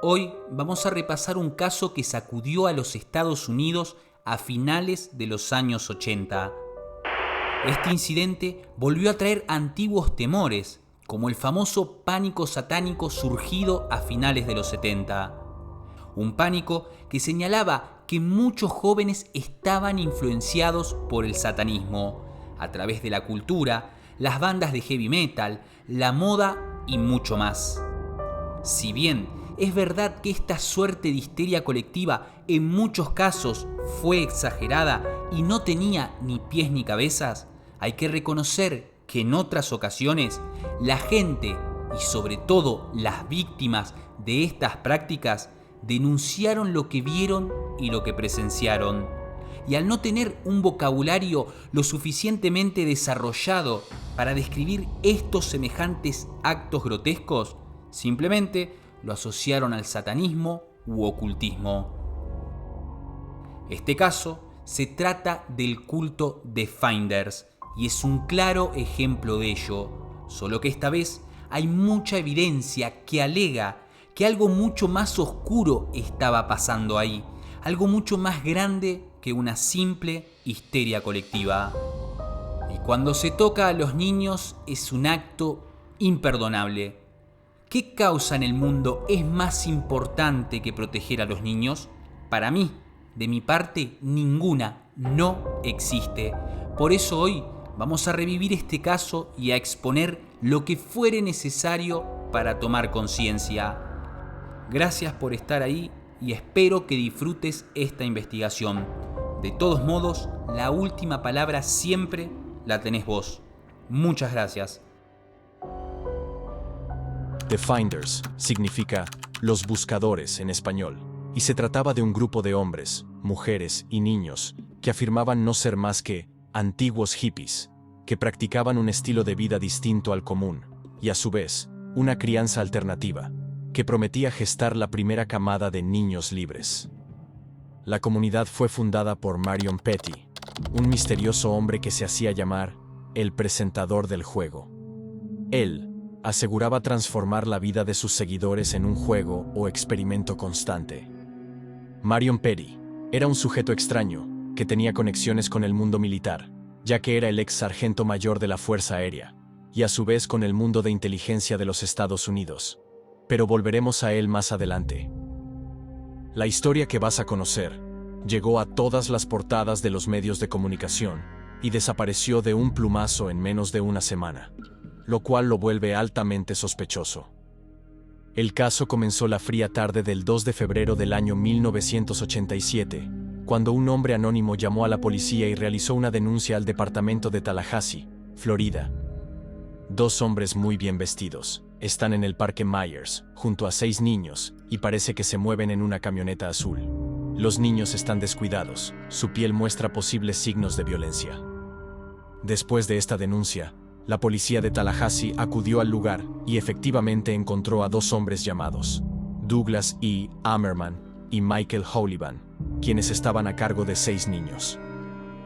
Hoy vamos a repasar un caso que sacudió a los Estados Unidos a finales de los años 80. Este incidente volvió a traer antiguos temores, como el famoso pánico satánico surgido a finales de los 70. Un pánico que señalaba que muchos jóvenes estaban influenciados por el satanismo, a través de la cultura, las bandas de heavy metal, la moda y mucho más. Si bien es verdad que esta suerte de histeria colectiva en muchos casos fue exagerada y no tenía ni pies ni cabezas, hay que reconocer que en otras ocasiones la gente y sobre todo las víctimas de estas prácticas denunciaron lo que vieron y lo que presenciaron. Y al no tener un vocabulario lo suficientemente desarrollado para describir estos semejantes actos grotescos, simplemente lo asociaron al satanismo u ocultismo. Este caso se trata del culto de Finders y es un claro ejemplo de ello, solo que esta vez hay mucha evidencia que alega que algo mucho más oscuro estaba pasando ahí, algo mucho más grande que una simple histeria colectiva. Y cuando se toca a los niños es un acto imperdonable. ¿Qué causa en el mundo es más importante que proteger a los niños? Para mí, de mi parte, ninguna, no existe. Por eso hoy vamos a revivir este caso y a exponer lo que fuere necesario para tomar conciencia. Gracias por estar ahí y espero que disfrutes esta investigación. De todos modos, la última palabra siempre la tenés vos. Muchas gracias. The Finders significa los buscadores en español, y se trataba de un grupo de hombres, mujeres y niños que afirmaban no ser más que antiguos hippies, que practicaban un estilo de vida distinto al común, y a su vez, una crianza alternativa, que prometía gestar la primera camada de niños libres. La comunidad fue fundada por Marion Petty, un misterioso hombre que se hacía llamar el presentador del juego. Él aseguraba transformar la vida de sus seguidores en un juego o experimento constante. Marion Petty era un sujeto extraño que tenía conexiones con el mundo militar, ya que era el ex sargento mayor de la Fuerza Aérea, y a su vez con el mundo de inteligencia de los Estados Unidos. Pero volveremos a él más adelante. La historia que vas a conocer llegó a todas las portadas de los medios de comunicación y desapareció de un plumazo en menos de una semana, lo cual lo vuelve altamente sospechoso. El caso comenzó la fría tarde del 2 de febrero del año 1987, cuando un hombre anónimo llamó a la policía y realizó una denuncia al departamento de Tallahassee, Florida. Dos hombres muy bien vestidos están en el Parque Myers, junto a 6 niños, y parece que se mueven en una camioneta azul. Los niños están descuidados, su piel muestra posibles signos de violencia. Después de esta denuncia, la policía de Tallahassee acudió al lugar y efectivamente encontró a 2 hombres llamados Douglas E. Ammerman y Michael Holivan, quienes estaban a cargo de 6 niños.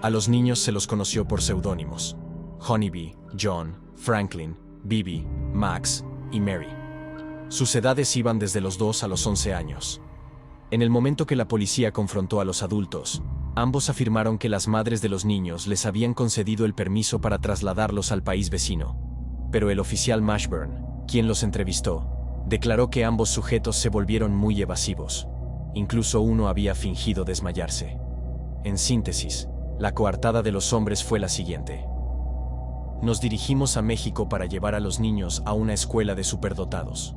A los niños se los conoció por seudónimos: Honeybee, John, Franklin, Bibi, Max y Mary. Sus edades iban desde los 2 a los 11 años. En el momento que la policía confrontó a los adultos, ambos afirmaron que las madres de los niños les habían concedido el permiso para trasladarlos al país vecino. Pero el oficial Mashburn, quien los entrevistó, declaró que ambos sujetos se volvieron muy evasivos. Incluso uno había fingido desmayarse. En síntesis, la coartada de los hombres fue la siguiente: nos dirigimos a México para llevar a los niños a una escuela de superdotados.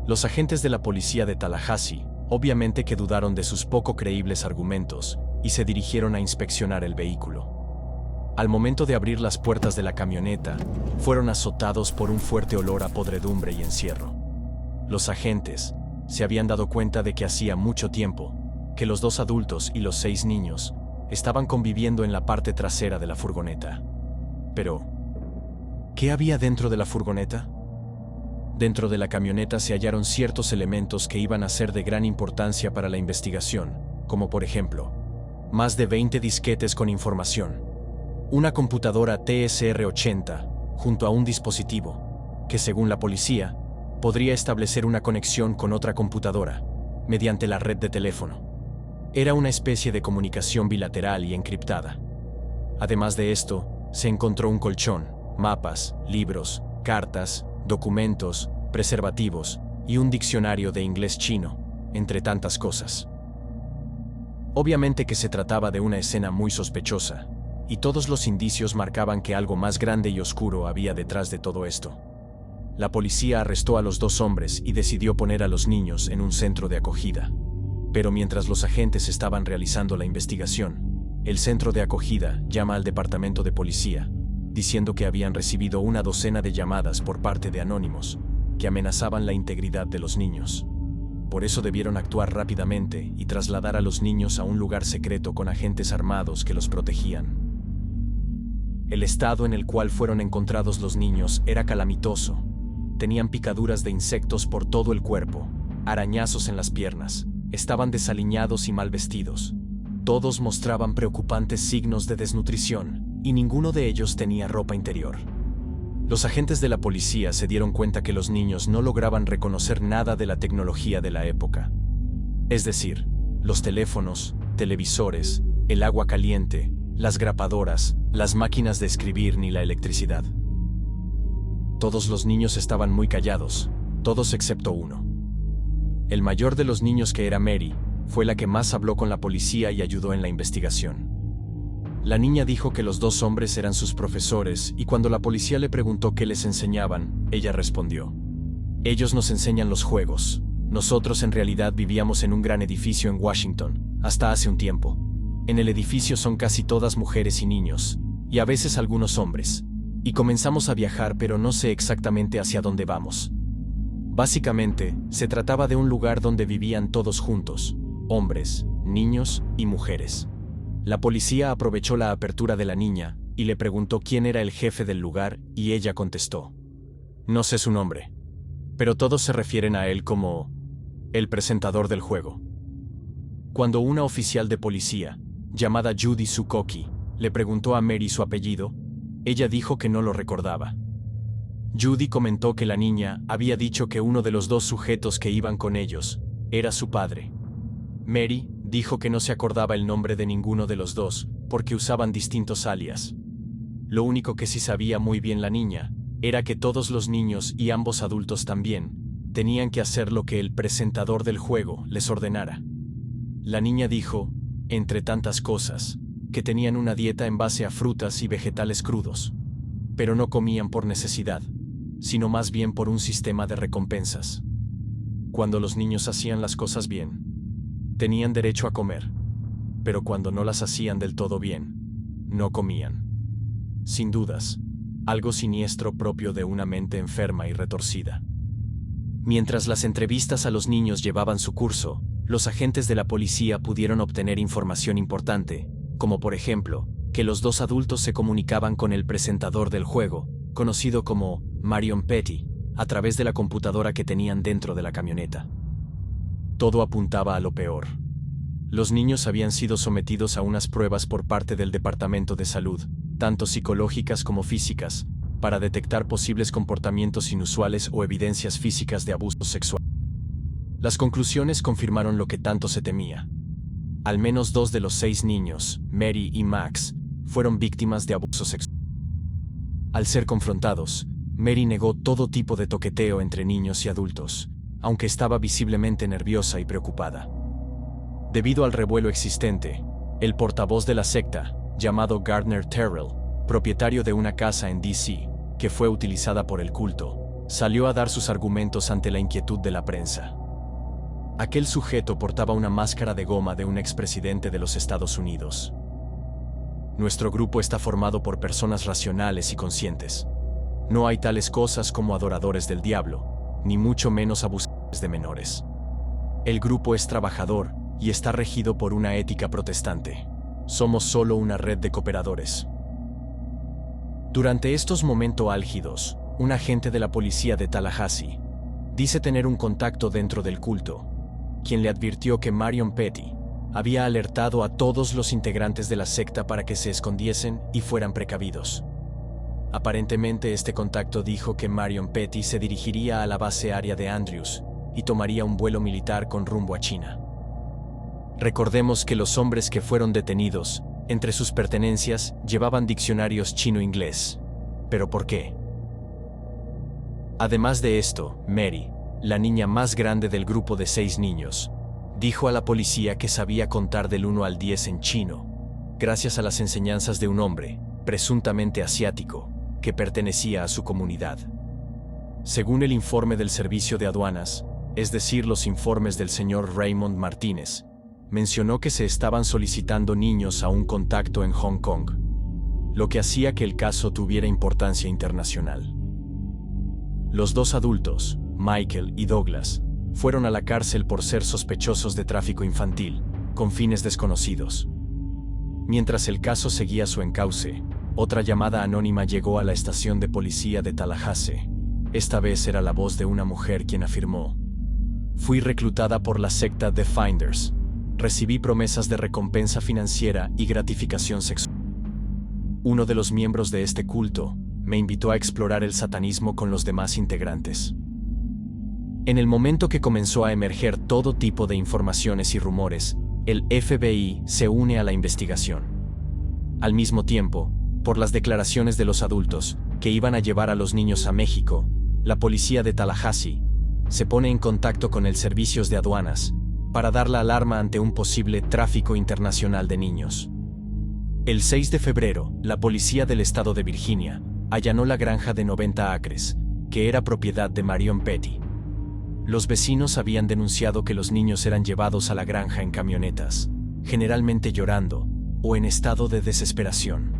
Los agentes de la policía de Tallahassee, obviamente que dudaron de sus poco creíbles argumentos, y se dirigieron a inspeccionar el vehículo. Al momento de abrir las puertas de la camioneta, fueron azotados por un fuerte olor a podredumbre y encierro. Los agentes se habían dado cuenta de que hacía mucho tiempo que los 2 adultos y los 6 niños estaban conviviendo en la parte trasera de la furgoneta. Pero, ¿qué había dentro de la furgoneta? Dentro de la camioneta se hallaron ciertos elementos que iban a ser de gran importancia para la investigación, como por ejemplo, más de 20 disquetes con información, una computadora TSR-80 junto a un dispositivo que, según la policía, podría establecer una conexión con otra computadora, mediante la red de teléfono. Era una especie de comunicación bilateral y encriptada. Además de esto, se encontró un colchón, mapas, libros, cartas, documentos, preservativos y un diccionario de inglés-chino, entre tantas cosas. Obviamente que se trataba de una escena muy sospechosa, y todos los indicios marcaban que algo más grande y oscuro había detrás de todo esto. La policía arrestó a los dos hombres y decidió poner a los niños en un centro de acogida. Pero mientras los agentes estaban realizando la investigación, el centro de acogida llama al departamento de policía, diciendo que habían recibido una docena de llamadas por parte de anónimos que amenazaban la integridad de los niños. Por eso debieron actuar rápidamente y trasladar a los niños a un lugar secreto con agentes armados que los protegían. El estado en el cual fueron encontrados los niños era calamitoso. Tenían picaduras de insectos por todo el cuerpo, arañazos en las piernas, estaban desaliñados y mal vestidos. Todos mostraban preocupantes signos de desnutrición, y ninguno de ellos tenía ropa interior. Los agentes de la policía se dieron cuenta que los niños no lograban reconocer nada de la tecnología de la época. Es decir, los teléfonos, televisores, el agua caliente, las grapadoras, las máquinas de escribir ni la electricidad. Todos los niños estaban muy callados, todos excepto uno. El mayor de los niños, que era Mary, fue la que más habló con la policía y ayudó en la investigación. La niña dijo que los dos hombres eran sus profesores y cuando la policía le preguntó qué les enseñaban, ella respondió: "Ellos nos enseñan los juegos. Nosotros en realidad vivíamos en un gran edificio en Washington, hasta hace un tiempo. En el edificio son casi todas mujeres y niños, y a veces algunos hombres. Y comenzamos a viajar, pero no sé exactamente hacia dónde vamos". Básicamente, se trataba de un lugar donde vivían todos juntos, hombres, niños y mujeres. La policía aprovechó la apertura de la niña y le preguntó quién era el jefe del lugar y ella contestó: "No sé su nombre, pero todos se refieren a él como el presentador del juego". Cuando una oficial de policía, llamada Judy Sukoki, le preguntó a Mary su apellido, ella dijo que no lo recordaba. Judy comentó que la niña había dicho que uno de los dos sujetos que iban con ellos era su padre. Mary dijo que no se acordaba el nombre de ninguno de los dos, porque usaban distintos alias. Lo único que sí sabía muy bien la niña era que todos los niños y ambos adultos también tenían que hacer lo que el presentador del juego les ordenara. La niña dijo, entre tantas cosas, que tenían una dieta en base a frutas y vegetales crudos, pero no comían por necesidad, sino más bien por un sistema de recompensas. Cuando los niños hacían las cosas bien, tenían derecho a comer, pero cuando no las hacían del todo bien, no comían. Sin dudas, algo siniestro propio de una mente enferma y retorcida. Mientras las entrevistas a los niños llevaban su curso, los agentes de la policía pudieron obtener información importante, como por ejemplo, que los dos adultos se comunicaban con el presentador del juego, conocido como Marion Petty, a través de la computadora que tenían dentro de la camioneta. Todo apuntaba a lo peor. Los niños habían sido sometidos a unas pruebas por parte del Departamento de Salud, tanto psicológicas como físicas, para detectar posibles comportamientos inusuales o evidencias físicas de abuso sexual. Las conclusiones confirmaron lo que tanto se temía. Al menos 2 de los 6 niños, Mary y Max, fueron víctimas de abuso sexual. Al ser confrontados, Mary negó todo tipo de toqueteo entre niños y adultos, aunque estaba visiblemente nerviosa y preocupada. Debido al revuelo existente, el portavoz de la secta, llamado Gardner Terrell, propietario de una casa en D.C., que fue utilizada por el culto, salió a dar sus argumentos ante la inquietud de la prensa. Aquel sujeto portaba una máscara de goma de un expresidente de los Estados Unidos. Nuestro grupo está formado por personas racionales y conscientes. No hay tales cosas como adoradores del diablo, ni mucho menos abusadores de menores. El grupo es trabajador y está regido por una ética protestante. Somos solo una red de cooperadores. Durante estos momentos álgidos, un agente de la policía de Tallahassee dice tener un contacto dentro del culto, quien le advirtió que Marion Petty había alertado a todos los integrantes de la secta para que se escondiesen y fueran precavidos. Aparentemente este contacto dijo que Marion Petty se dirigiría a la base aérea de Andrews y tomaría un vuelo militar con rumbo a China. Recordemos que los hombres que fueron detenidos, entre sus pertenencias, llevaban diccionarios chino-inglés. ¿Pero por qué? Además de esto, Mary, la niña más grande del grupo de 6 niños, dijo a la policía que sabía contar del 1 al 10 en chino, gracias a las enseñanzas de un hombre, presuntamente asiático, que pertenecía a su comunidad. Según el informe del Servicio de Aduanas, es decir, los informes del señor Raymond Martínez, mencionó que se estaban solicitando niños a un contacto en Hong Kong, lo que hacía que el caso tuviera importancia internacional. Los 2 adultos, Michael y Douglas, fueron a la cárcel por ser sospechosos de tráfico infantil, con fines desconocidos. Mientras el caso seguía su encauce, otra llamada anónima llegó a la estación de policía de Tallahassee. Esta vez era la voz de una mujer quien afirmó: "Fui reclutada por la secta The Finders. Recibí promesas de recompensa financiera y gratificación sexual. Uno de los miembros de este culto me invitó a explorar el satanismo con los demás integrantes". En el momento que comenzó a emerger todo tipo de informaciones y rumores, el FBI se une a la investigación. Al mismo tiempo, por las declaraciones de los adultos que iban a llevar a los niños a México, la policía de Tallahassee se pone en contacto con el Servicios de Aduanas para dar la alarma ante un posible tráfico internacional de niños. El 6 de febrero, la policía del estado de Virginia allanó la granja de 90 acres, que era propiedad de Marion Petty. Los vecinos habían denunciado que los niños eran llevados a la granja en camionetas, generalmente llorando o en estado de desesperación.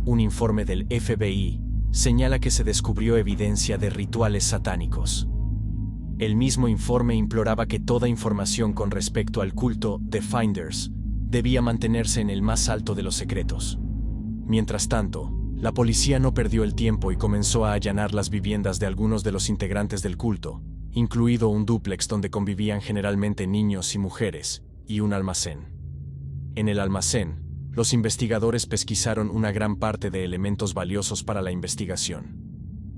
Un informe del FBI señala que se descubrió evidencia de rituales satánicos. El mismo informe imploraba que toda información con respecto al culto The Finders debía mantenerse en el más alto de los secretos. Mientras tanto, la policía no perdió el tiempo y comenzó a allanar las viviendas de algunos de los integrantes del culto, incluido un dúplex donde convivían generalmente niños y mujeres, y un almacén. En el almacén, los investigadores pesquisaron una gran parte de elementos valiosos para la investigación.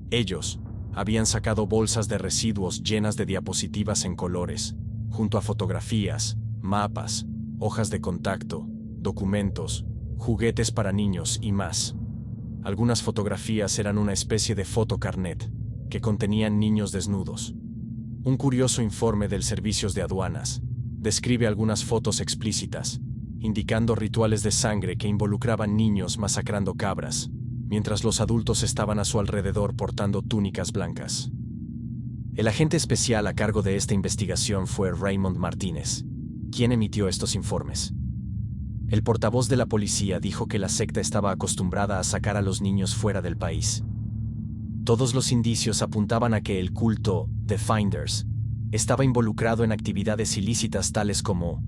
Ellos habían sacado bolsas de residuos llenas de diapositivas en colores, junto a fotografías, mapas, hojas de contacto, documentos, juguetes para niños y más. Algunas fotografías eran una especie de fotocarnet, que contenían niños desnudos. Un curioso informe del Servicios de Aduanas describe algunas fotos explícitas, indicando rituales de sangre que involucraban niños masacrando cabras, mientras los adultos estaban a su alrededor portando túnicas blancas. El agente especial a cargo de esta investigación fue Raymond Martínez, quien emitió estos informes. El portavoz de la policía dijo que la secta estaba acostumbrada a sacar a los niños fuera del país. Todos los indicios apuntaban a que el culto The Finders estaba involucrado en actividades ilícitas tales como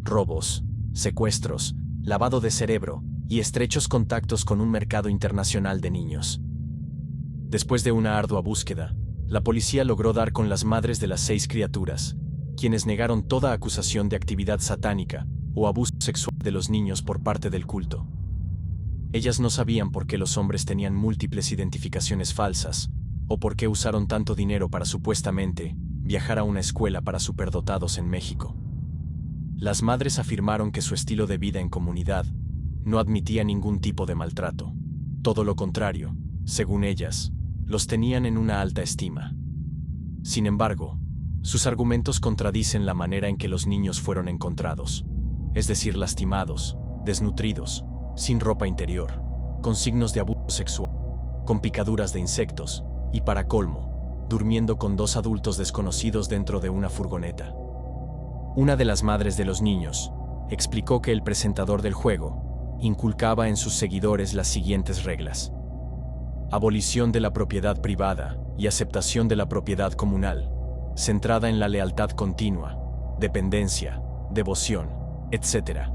robos, secuestros, lavado de cerebro y estrechos contactos con un mercado internacional de niños. Después de una ardua búsqueda, la policía logró dar con las madres de las 6 criaturas, quienes negaron toda acusación de actividad satánica o abuso sexual de los niños por parte del culto. Ellas no sabían por qué los hombres tenían múltiples identificaciones falsas, o por qué usaron tanto dinero para supuestamente viajar a una escuela para superdotados en México. Las madres afirmaron que su estilo de vida en comunidad no admitía ningún tipo de maltrato. Todo lo contrario, según ellas, los tenían en una alta estima. Sin embargo, sus argumentos contradicen la manera en que los niños fueron encontrados, es decir, lastimados, desnutridos, sin ropa interior, con signos de abuso sexual, con picaduras de insectos y, para colmo, durmiendo con 2 adultos desconocidos dentro de una furgoneta. Una de las madres de los niños explicó que el presentador del juego inculcaba en sus seguidores las siguientes reglas: abolición de la propiedad privada y aceptación de la propiedad comunal, centrada en la lealtad continua, dependencia, devoción, etc.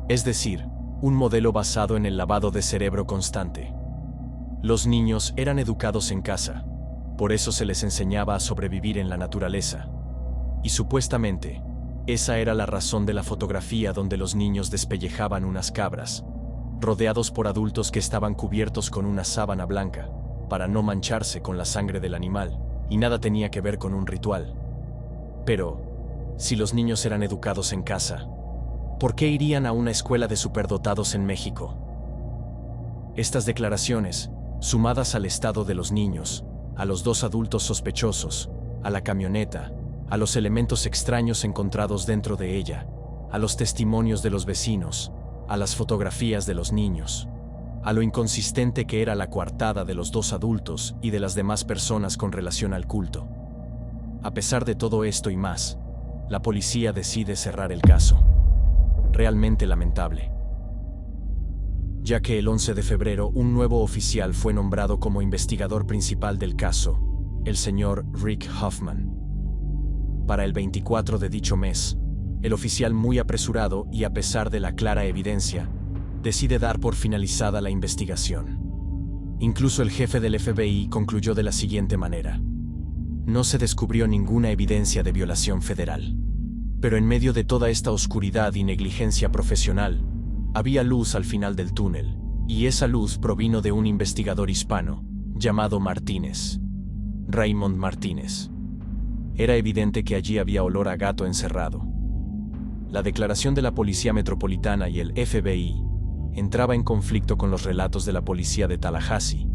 Es decir, un modelo basado en el lavado de cerebro constante. Los niños eran educados en casa, por eso se les enseñaba a sobrevivir en la naturaleza. Y supuestamente, esa era la razón de la fotografía donde los niños despellejaban unas cabras, rodeados por adultos que estaban cubiertos con una sábana blanca, para no mancharse con la sangre del animal, y nada tenía que ver con un ritual. Pero, si los niños eran educados en casa, ¿por qué irían a una escuela de superdotados en México? Estas declaraciones, sumadas al estado de los niños, a los 2 adultos sospechosos, a la camioneta, a los elementos extraños encontrados dentro de ella, a los testimonios de los vecinos, a las fotografías de los niños, a lo inconsistente que era la coartada de los 2 adultos y de las demás personas con relación al culto. A pesar de todo esto y más, la policía decide cerrar el caso. Realmente lamentable, ya que el 11 de febrero un nuevo oficial fue nombrado como investigador principal del caso, el señor Rick Hoffman. Para el 24 de dicho mes, el oficial, muy apresurado y a pesar de la clara evidencia, decide dar por finalizada la investigación. Incluso el jefe del FBI concluyó de la siguiente manera: no se descubrió ninguna evidencia de violación federal. Pero en medio de toda esta oscuridad y negligencia profesional, había luz al final del túnel, y esa luz provino de un investigador hispano, llamado Martínez. Raymond Martínez. Era evidente que allí había olor a gato encerrado. La declaración de la Policía Metropolitana y el FBI entraba en conflicto con los relatos de la Policía de Tallahassee,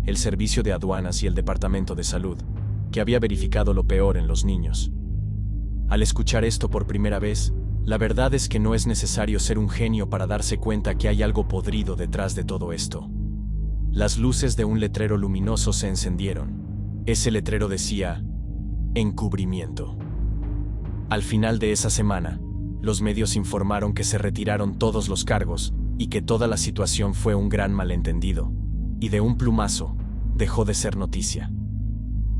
el Servicio de Aduanas y el Departamento de Salud, que había verificado lo peor en los niños. Al escuchar esto por primera vez, la verdad es que no es necesario ser un genio para darse cuenta que hay algo podrido detrás de todo esto. Las luces de un letrero luminoso se encendieron. Ese letrero decía: encubrimiento. Al final de esa semana, los medios informaron que se retiraron todos los cargos y que toda la situación fue un gran malentendido, y de un plumazo, dejó de ser noticia.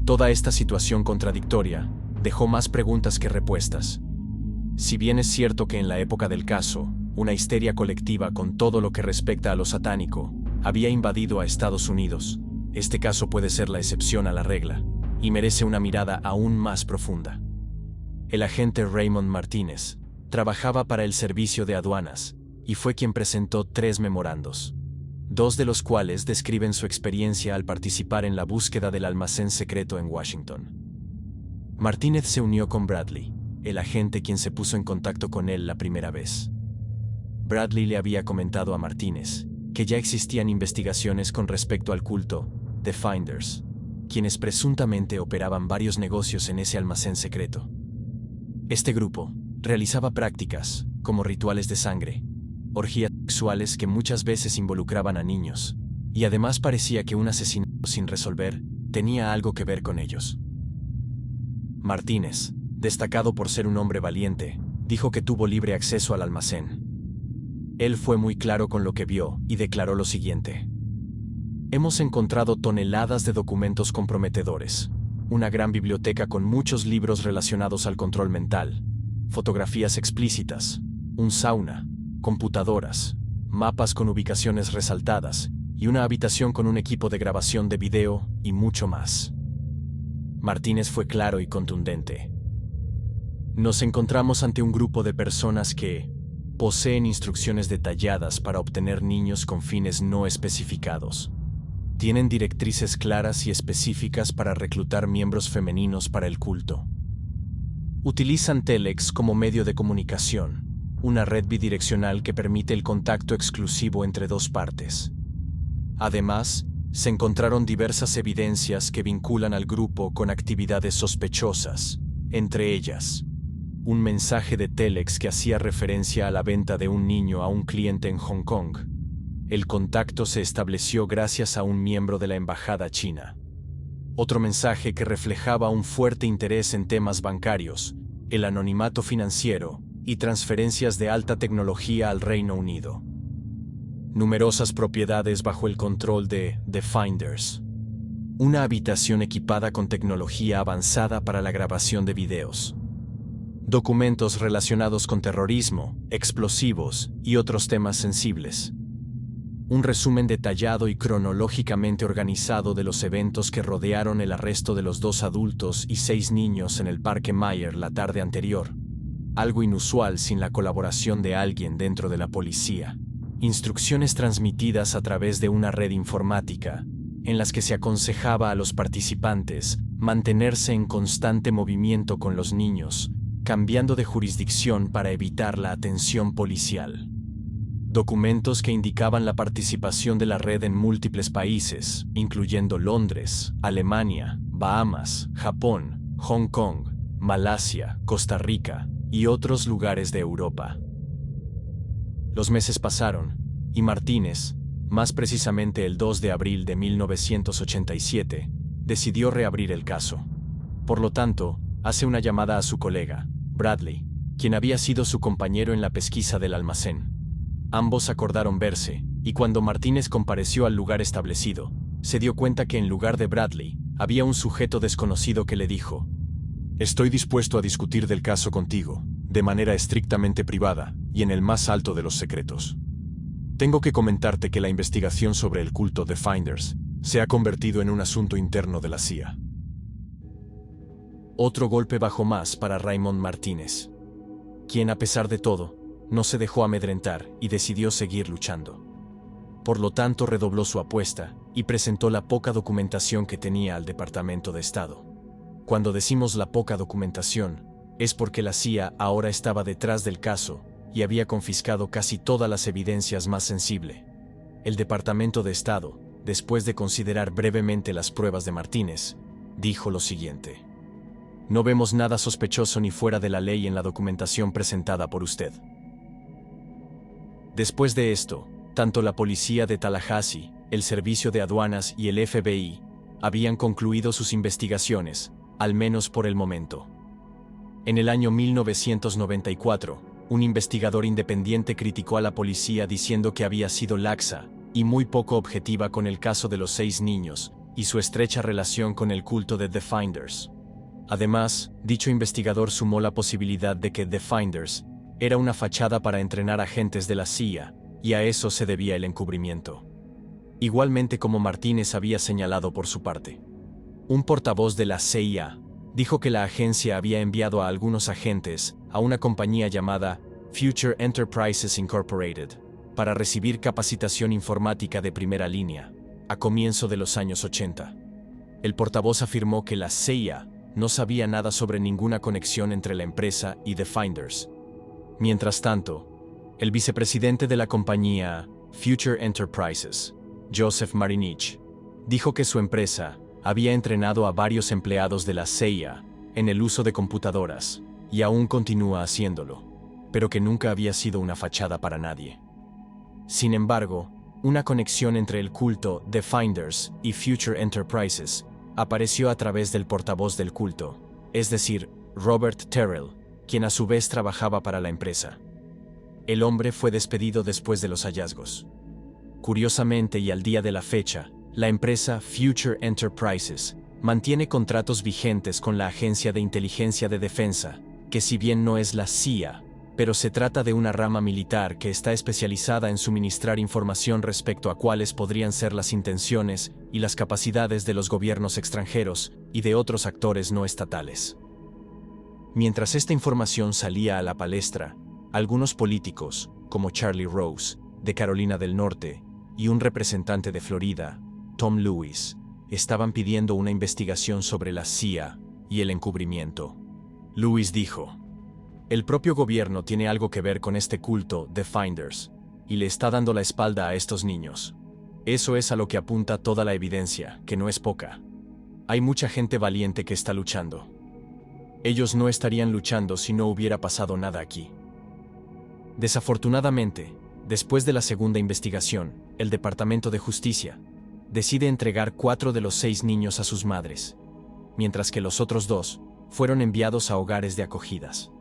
Toda esta situación contradictoria dejó más preguntas que respuestas. Si bien es cierto que en la época del caso, una histeria colectiva con todo lo que respecta a lo satánico había invadido a Estados Unidos, este caso puede ser la excepción a la regla, y merece una mirada aún más profunda. El agente Raymond Martínez trabajaba para el Servicio de Aduanas y fue quien presentó 3 memorandos, 2 de los cuales describen su experiencia al participar en la búsqueda del almacén secreto en Washington. Martínez se unió con Bradley, el agente quien se puso en contacto con él la primera vez. Bradley le había comentado a Martínez que ya existían investigaciones con respecto al culto The Finders, quienes presuntamente operaban varios negocios en ese almacén secreto. Este grupo realizaba prácticas como rituales de sangre, orgías sexuales que muchas veces involucraban a niños, y además parecía que un asesinato sin resolver tenía algo que ver con ellos. Martínez, destacado por ser un hombre valiente, dijo que tuvo libre acceso al almacén. Él fue muy claro con lo que vio y declaró lo siguiente: hemos encontrado toneladas de documentos comprometedores, una gran biblioteca con muchos libros relacionados al control mental, fotografías explícitas, un sauna, computadoras, mapas con ubicaciones resaltadas y una habitación con un equipo de grabación de video y mucho más. Martínez fue claro y contundente. Nos encontramos ante un grupo de personas que poseen instrucciones detalladas para obtener niños con fines no especificados. Tienen directrices claras y específicas para reclutar miembros femeninos para el culto. Utilizan Telex como medio de comunicación, una red bidireccional que permite el contacto exclusivo entre 2 partes. Además, se encontraron diversas evidencias que vinculan al grupo con actividades sospechosas, entre ellas, un mensaje de Telex que hacía referencia a la venta de un niño a un cliente en Hong Kong. El contacto se estableció gracias a un miembro de la embajada china. Otro mensaje que reflejaba un fuerte interés en temas bancarios, el anonimato financiero y transferencias de alta tecnología al Reino Unido. Numerosas propiedades bajo el control de The Finders. Una habitación equipada con tecnología avanzada para la grabación de videos. Documentos relacionados con terrorismo, explosivos y otros temas sensibles. Un resumen detallado y cronológicamente organizado de los eventos que rodearon el arresto de los 2 adultos y 6 niños en el Parque Mayer la tarde anterior. Algo inusual sin la colaboración de alguien dentro de la policía. instrucciones transmitidas a través de una red informática, en las que se aconsejaba a los participantes mantenerse en constante movimiento con los niños, cambiando de jurisdicción para evitar la atención policial. Documentos que indicaban la participación de la red en múltiples países, incluyendo Londres, Alemania, Bahamas, Japón, Hong Kong, Malasia, Costa Rica y otros lugares de Europa. Los meses pasaron, y Martínez, más precisamente el 2 de abril de 1987, decidió reabrir el caso. Por lo tanto, hace una llamada a su colega, Bradley, quien había sido su compañero en la pesquisa del almacén. Ambos acordaron verse, y cuando Martínez compareció al lugar establecido, se dio cuenta que en lugar de Bradley, había un sujeto desconocido que le dijo: «Estoy dispuesto a discutir del caso contigo, de manera estrictamente privada y en el más alto de los secretos. Tengo que comentarte que la investigación sobre el culto de Finders se ha convertido en un asunto interno de la CIA». Otro golpe bajo más para Raymond Martínez, quien a pesar de todo, no se dejó amedrentar y decidió seguir luchando. Por lo tanto, redobló su apuesta y presentó la poca documentación que tenía al Departamento de Estado. Cuando decimos la poca documentación, es porque la CIA ahora estaba detrás del caso y había confiscado casi todas las evidencias más sensibles. El Departamento de Estado, después de considerar brevemente las pruebas de Martínez, dijo lo siguiente: «No vemos nada sospechoso ni fuera de la ley en la documentación presentada por usted». Después de esto, tanto la policía de Tallahassee, el Servicio de Aduanas y el FBI habían concluido sus investigaciones, al menos por el momento. En el año 1994, un investigador independiente criticó a la policía diciendo que había sido laxa y muy poco objetiva con el caso de los 6 niños y su estrecha relación con el culto de The Finders. Además, dicho investigador sumó la posibilidad de que The Finders era una fachada para entrenar agentes de la CIA, y a eso se debía el encubrimiento. Igualmente, como Martínez había señalado por su parte, un portavoz de la CIA dijo que la agencia había enviado a algunos agentes a una compañía llamada Future Enterprises Incorporated para recibir capacitación informática de primera línea, a comienzo de los años 80. El portavoz afirmó que la CIA no sabía nada sobre ninguna conexión entre la empresa y The Finders. Mientras tanto, el vicepresidente de la compañía Future Enterprises, Joseph Marinich, dijo que su empresa había entrenado a varios empleados de la CIA en el uso de computadoras, y aún continúa haciéndolo, pero que nunca había sido una fachada para nadie. Sin embargo, una conexión entre el culto The Finders y Future Enterprises apareció a través del portavoz del culto, es decir, Robert Terrell, quien a su vez trabajaba para la empresa. El hombre fue despedido después de los hallazgos. Curiosamente, y al día de la fecha, la empresa Future Enterprises mantiene contratos vigentes con la Agencia de Inteligencia de Defensa, que si bien no es la CIA, pero se trata de una rama militar que está especializada en suministrar información respecto a cuáles podrían ser las intenciones y las capacidades de los gobiernos extranjeros y de otros actores no estatales. Mientras esta información salía a la palestra, algunos políticos, como Charlie Rose, de Carolina del Norte, y un representante de Florida, Tom Lewis, estaban pidiendo una investigación sobre la CIA y el encubrimiento. Lewis dijo: «El propio gobierno tiene algo que ver con este culto The Finders, y le está dando la espalda a estos niños. Eso es a lo que apunta toda la evidencia, que no es poca. Hay mucha gente valiente que está luchando. Ellos no estarían luchando si no hubiera pasado nada aquí». Desafortunadamente, después de la segunda investigación, el Departamento de Justicia decide entregar 4 de los 6 niños a sus madres, mientras que los otros 2 fueron enviados a hogares de acogidas.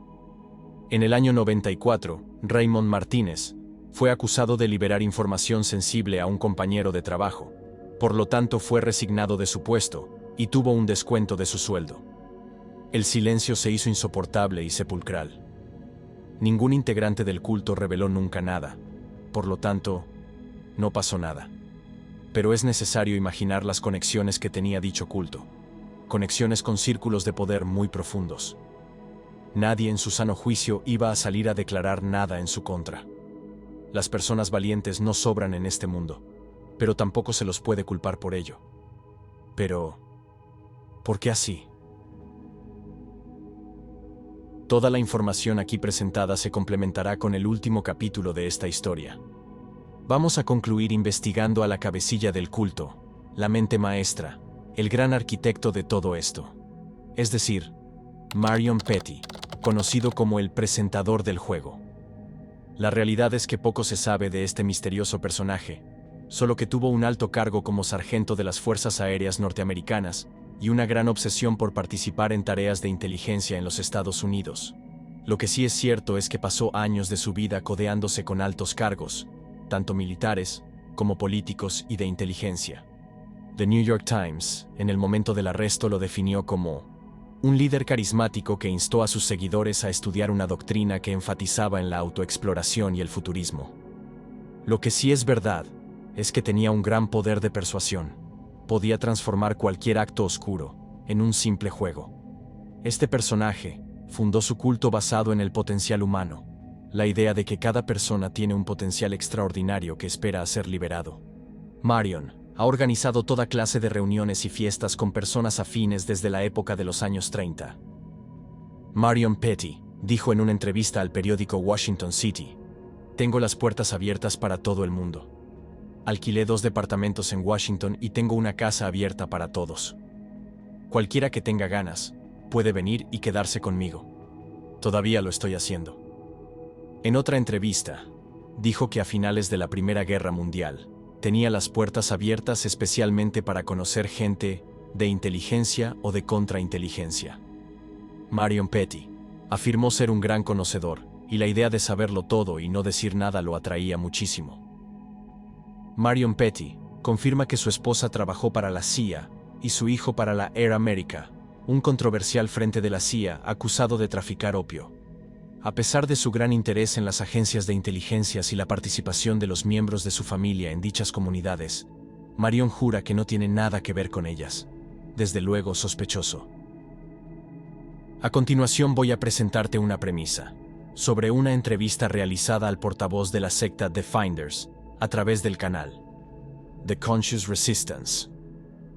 En el año 94, Raymond Martínez fue acusado de liberar información sensible a un compañero de trabajo, por lo tanto fue resignado de su puesto y tuvo un descuento de su sueldo. El silencio se hizo insoportable y sepulcral. Ningún integrante del culto reveló nunca nada, por lo tanto, no pasó nada. Pero es necesario imaginar las conexiones que tenía dicho culto, conexiones con círculos de poder muy profundos. Nadie en su sano juicio iba a salir a declarar nada en su contra. Las personas valientes no sobran en este mundo, pero tampoco se los puede culpar por ello. Pero, ¿por qué así? Toda la información aquí presentada se complementará con el último capítulo de esta historia. Vamos a concluir investigando a la cabecilla del culto, la mente maestra, el gran arquitecto de todo esto. Es decir, Marion Petty, conocido como el presentador del juego. La realidad es que poco se sabe de este misterioso personaje, solo que tuvo un alto cargo como sargento de las Fuerzas Aéreas norteamericanas y una gran obsesión por participar en tareas de inteligencia en los Estados Unidos. Lo que sí es cierto es que pasó años de su vida codeándose con altos cargos, tanto militares como políticos y de inteligencia. The New York Times, en el momento del arresto, lo definió como un líder carismático que instó a sus seguidores a estudiar una doctrina que enfatizaba en la autoexploración y el futurismo. Lo que sí es verdad es que tenía un gran poder de persuasión. Podía transformar cualquier acto oscuro en un simple juego. Este personaje fundó su culto basado en el potencial humano, la idea de que cada persona tiene un potencial extraordinario que espera a ser liberado. Marion ha organizado toda clase de reuniones y fiestas con personas afines desde la época de los años 30. Marion Petty dijo en una entrevista al periódico Washington City: "Tengo las puertas abiertas para todo el mundo. Alquilé 2 departamentos en Washington y tengo una casa abierta para todos. Cualquiera que tenga ganas puede venir y quedarse conmigo. Todavía lo estoy haciendo". En otra entrevista, dijo que a finales de la Primera Guerra Mundial tenía las puertas abiertas especialmente para conocer gente de inteligencia o de contrainteligencia. Marion Petty afirmó ser un gran conocedor y la idea de saberlo todo y no decir nada lo atraía muchísimo. Marion Petty confirma que su esposa trabajó para la CIA y su hijo para la Air America, un controversial frente de la CIA acusado de traficar opio. A pesar de su gran interés en las agencias de inteligencias y la participación de los miembros de su familia en dichas comunidades, Marion jura que no tiene nada que ver con ellas. Desde luego sospechoso. A continuación voy a presentarte una premisa sobre una entrevista realizada al portavoz de la secta The Finders a través del canal The Conscious Resistance,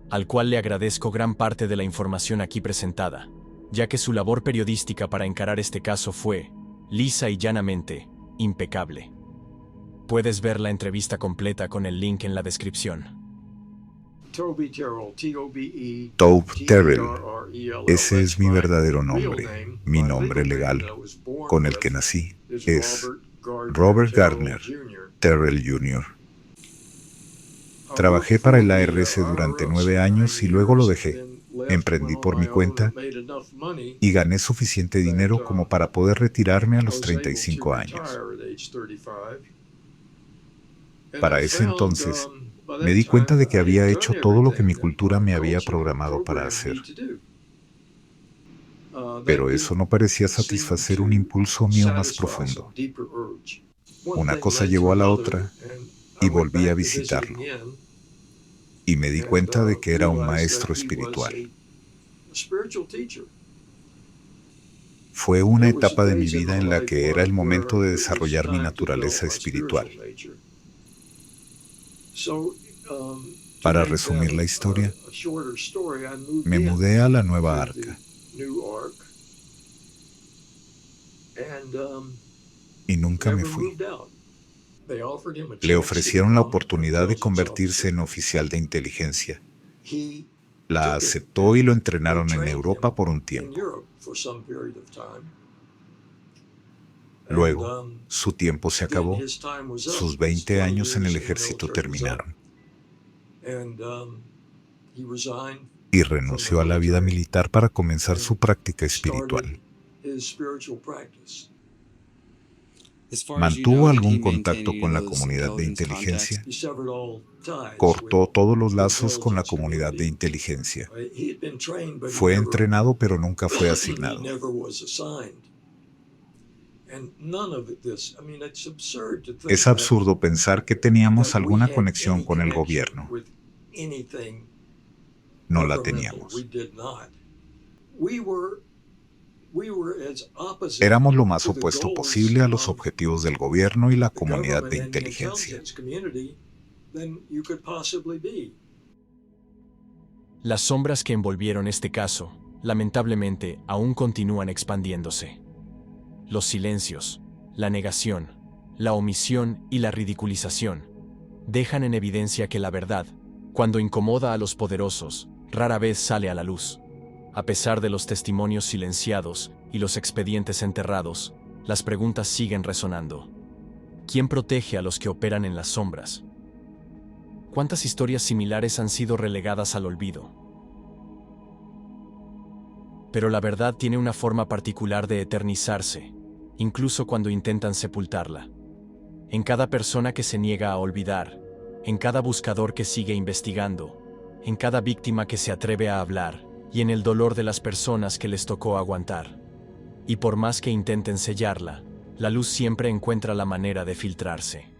al cual le agradezco gran parte de la información aquí presentada, ya que su labor periodística para encarar este caso fue, lisa y llanamente, impecable. Puedes ver la entrevista completa con el link en la descripción. Tobe Terrell, ese es mi verdadero nombre, mi nombre legal, con el que nací, es Robert Gardner Terrell Jr. Trabajé para el ARS durante 9 años y luego lo dejé. Emprendí por mi cuenta y gané suficiente dinero como para poder retirarme a los 35 años. Para ese entonces, me di cuenta de que había hecho todo lo que mi cultura me había programado para hacer. Pero eso no parecía satisfacer un impulso mío más profundo. Una cosa llevó a la otra y volví a visitarlo. Y me di cuenta de que era un maestro espiritual. Fue una etapa de mi vida en la que era el momento de desarrollar mi naturaleza espiritual. Para resumir la historia, me mudé a la Nueva Arca. Y nunca me fui. Le ofrecieron la oportunidad de convertirse en oficial de inteligencia. La aceptó y lo entrenaron en Europa por un tiempo. Luego, su tiempo se acabó. Sus 20 años en el ejército terminaron. Y renunció a la vida militar para comenzar su práctica espiritual. ¿Mantuvo algún contacto con la comunidad de inteligencia? Cortó todos los lazos con la comunidad de inteligencia. Fue entrenado, pero nunca fue asignado. Es absurdo pensar que teníamos alguna conexión con el gobierno. No la teníamos. Éramos lo más opuesto posible a los objetivos del gobierno y la comunidad de inteligencia. Las sombras que envolvieron este caso, lamentablemente, aún continúan expandiéndose. Los silencios, la negación, la omisión y la ridiculización dejan en evidencia que la verdad, cuando incomoda a los poderosos, rara vez sale a la luz. A pesar de los testimonios silenciados y los expedientes enterrados, las preguntas siguen resonando. ¿Quién protege a los que operan en las sombras? ¿Cuántas historias similares han sido relegadas al olvido? Pero la verdad tiene una forma particular de eternizarse, incluso cuando intentan sepultarla. En cada persona que se niega a olvidar, en cada buscador que sigue investigando, en cada víctima que se atreve a hablar, y en el dolor de las personas que les tocó aguantar. Y por más que intenten sellarla, la luz siempre encuentra la manera de filtrarse.